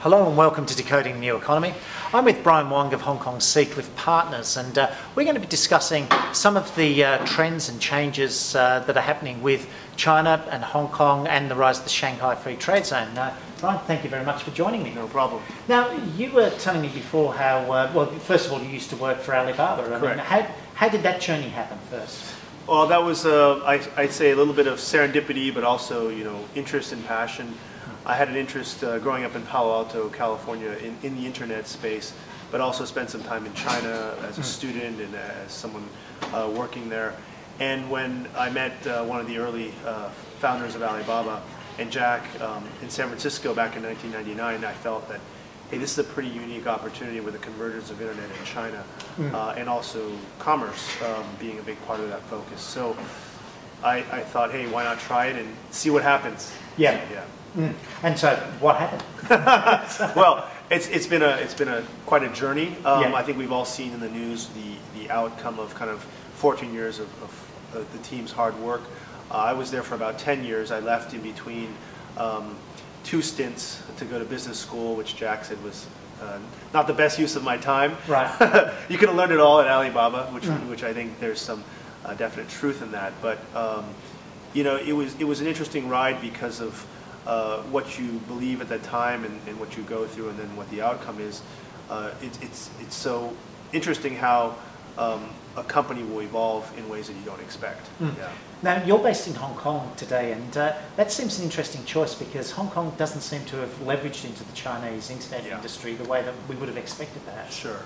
Hello and welcome to Decoding the New Economy. I'm with Brian Wong of Hong Kong's Seacliff Partners, and we're going to be discussing some of the trends and changes that are happening with China and Hong Kong and the rise of the Shanghai Free Trade Zone. Brian, thank you very much for joining me. No problem. Now, you were telling me before how, well, first of all, you used to work for Alibaba. Correct. I mean, how did that journey happen first? Well, that was, I'd say, a little bit of serendipity, but also, interest and passion. I had an interest growing up in Palo Alto, California, in the internet space, but also spent some time in China as a student and as someone working there. And when I met one of the early founders of Alibaba, and Jack, in San Francisco back in 1999, I felt that, hey, this is a pretty unique opportunity with the convergence of internet in China, and also commerce being a big part of that focus. So I thought, hey, why not try it and see what happens? Yeah. And so, what happened? Well, it's been quite a journey. I think we've all seen in the news the outcome of kind of 14 years of the team's hard work. I was there for about 10 years. I left in between 2 stints to go to business school, which Jack said was not the best use of my time. Right. You could have learned it all at Alibaba, which I think there's some definite truth in that. But it was an interesting ride because of what you believe at that time and what you go through, and then what the outcome is. It's so interesting how a company will evolve in ways that you don't expect. Yeah. Now, you're based in Hong Kong today, and that seems an interesting choice because Hong Kong doesn't seem to have leveraged into the Chinese internet industry the way that we would have expected perhaps. Sure.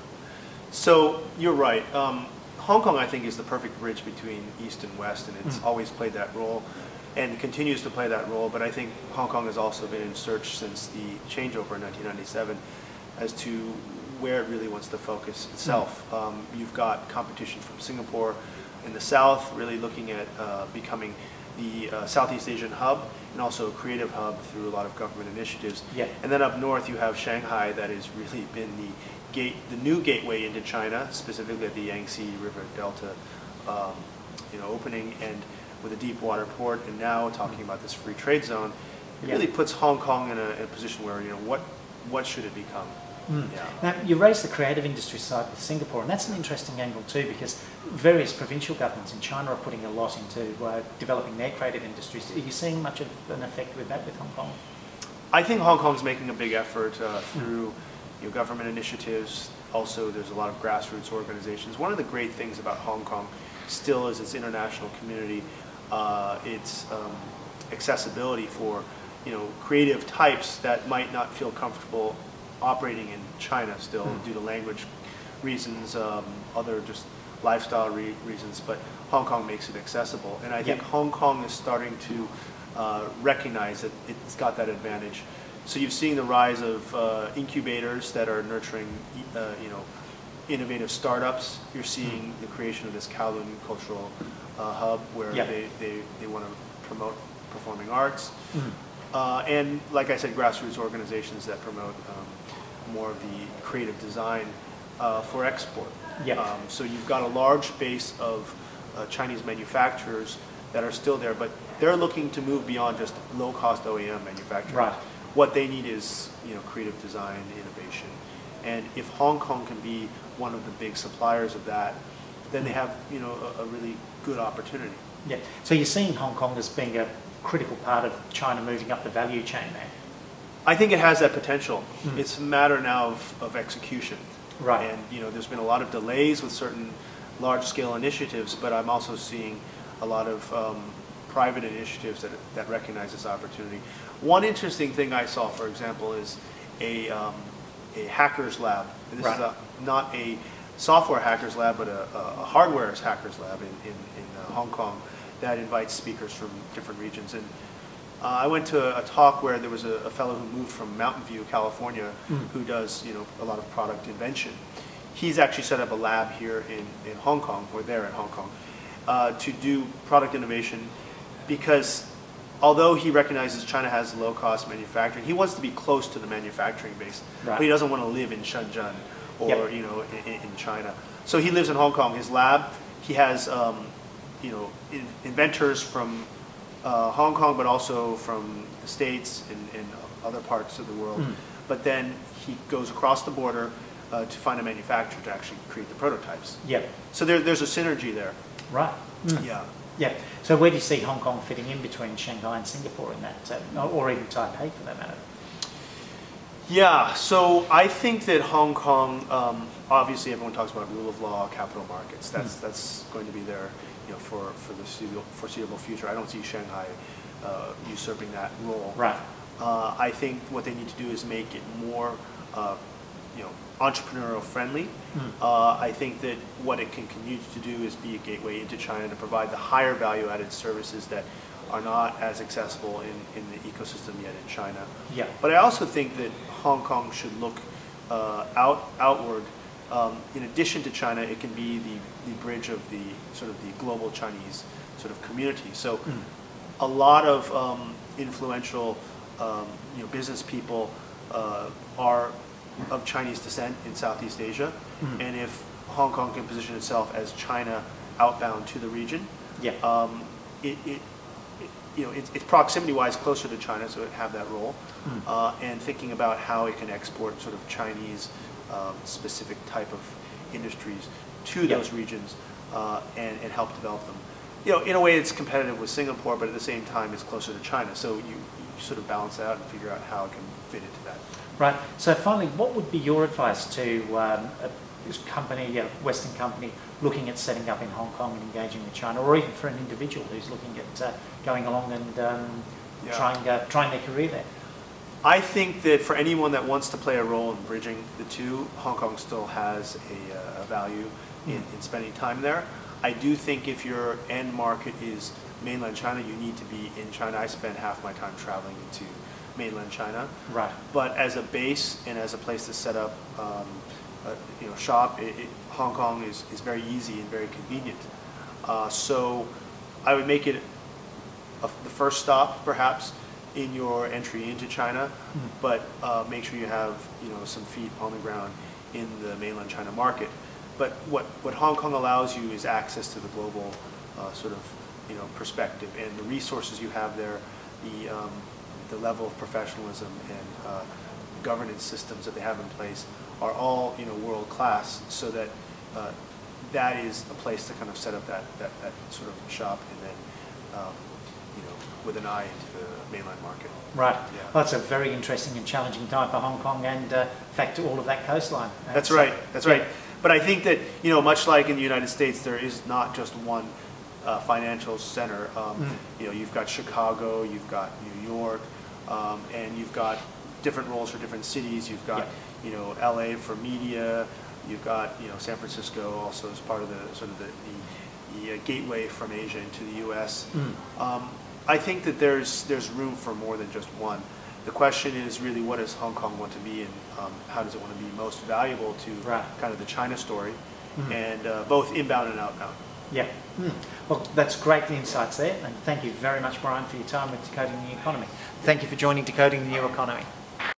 So you're right. Hong Kong, I think, is the perfect bridge between East and West, and it's always played that role and continues to play that role. But I think Hong Kong has also been in search since the changeover in 1997 as to where it really wants to focus itself. You've got competition from Singapore in the south, really looking at becoming the Southeast Asian hub, and also a creative hub through a lot of government initiatives. Yeah. And then up north you have Shanghai, that has really been the new gateway into China, specifically at the Yangtze River Delta opening, and with a deep water port, and now talking about this free trade zone, it really puts Hong Kong in a position where, what should it become? Yeah. Now, you raised the creative industry side with Singapore, and that's an interesting angle too, because various provincial governments in China are putting a lot into developing their creative industries. Are you seeing much of an effect with that with Hong Kong? I think Hong Kong's making a big effort through government initiatives. Also, there's a lot of grassroots organizations. One of the great things about Hong Kong still is its international community, its accessibility for creative types that might not feel comfortable operating in China still due to language reasons, other just lifestyle reasons, but Hong Kong makes it accessible. And I think Hong Kong is starting to recognize that it's got that advantage. So you've seen the rise of incubators that are nurturing innovative startups. You're seeing the creation of this Kowloon cultural hub where they want to promote performing arts. And like I said, grassroots organizations that promote more of the creative design for export. So you've got a large base of Chinese manufacturers that are still there, but they're looking to move beyond just low-cost OEM manufacturing. Right. What they need is creative design, innovation, and if Hong Kong can be one of the big suppliers of that, then they have a really good opportunity. Yeah. So you're seeing Hong Kong as being a critical part of China moving up the value chain there? I think it has that potential. It's a matter now of execution. Right. And there's been a lot of delays with certain large-scale initiatives, but I'm also seeing a lot of private initiatives that recognize this opportunity. One interesting thing I saw, for example, is a hackers lab. And this is not a software hackers lab, but a hardware hackers lab in Hong Kong that invites speakers from different regions. And I went to a talk where there was a fellow who moved from Mountain View, California, who does a lot of product invention. He's actually set up a lab here in Hong Kong, or there in Hong Kong, to do product innovation, because although he recognizes China has low-cost manufacturing, he wants to be close to the manufacturing base. But he doesn't want to live in Shenzhen or in China. So he lives in Hong Kong. His lab, he has inventors from Hong Kong, but also from the States and other parts of the world, but then he goes across the border to find a manufacturer to actually create the prototypes. Yeah. So there's a synergy there. Right. Mm. Yeah. Yeah. So where do you see Hong Kong fitting in between Shanghai and Singapore in that, or even Taipei for that matter? Yeah, so I think that Hong Kong, obviously everyone talks about rule of law, capital markets. That's going to be there, for the foreseeable future. I don't see Shanghai usurping that role. Right. I think what they need to do is make it more, entrepreneurial friendly. I think that what it can continue to do is be a gateway into China to provide the higher value added services that are not as accessible in the ecosystem yet in China. Yeah. But I also think that Hong Kong should look outward. In addition to China, it can be the bridge of the sort of the global Chinese sort of community. So a lot of influential business people are of Chinese descent in Southeast Asia, and if Hong Kong can position itself as China outbound to the region, it's proximity-wise closer to China, so it have that role, and thinking about how it can export sort of Chinese specific type of industries to those regions and help develop them. In a way it's competitive with Singapore, but at the same time it's closer to China, so you sort of balance it out and figure out how it can fit into that. Right. So finally, what would be your advice to a company, a Western company, looking at setting up in Hong Kong and engaging with China, or even for an individual who's looking at going along and trying their career there? I think that for anyone that wants to play a role in bridging the two, Hong Kong still has a value in spending time there. I do think if your end market is mainland China, you need to be in China. I spend half my time traveling into mainland China. Right. But as a base and as a place to set up, shop, Hong Kong is very easy and very convenient. So I would make it the first stop, perhaps, in your entry into China, but make sure you have some feet on the ground in the mainland China market. But what Hong Kong allows you is access to the global sort of perspective and the resources you have there, the level of professionalism and governance systems that they have in place are all world class, so that that is a place to kind of set up that sort of shop, and then with an eye into the mainland market. Right. Yeah. Well, it's a very interesting and challenging time for Hong Kong, and in fact all of that coastline. That's right. That's right. But I think that much like in the United States, there is not just one financial center. You've got Chicago, you've got New York, and you've got different roles for different cities. You've got LA for media. You've got San Francisco also as part of the sort of the gateway from Asia into the U.S. I think that there's room for more than just one. The question is really, what does Hong Kong want to be, and how does it want to be most valuable to kind of the China story, and both inbound and outbound. Yeah. Well, that's great insights there, and thank you very much, Brian, for your time with Decoding the New Economy. Thank you for joining Decoding the New Economy.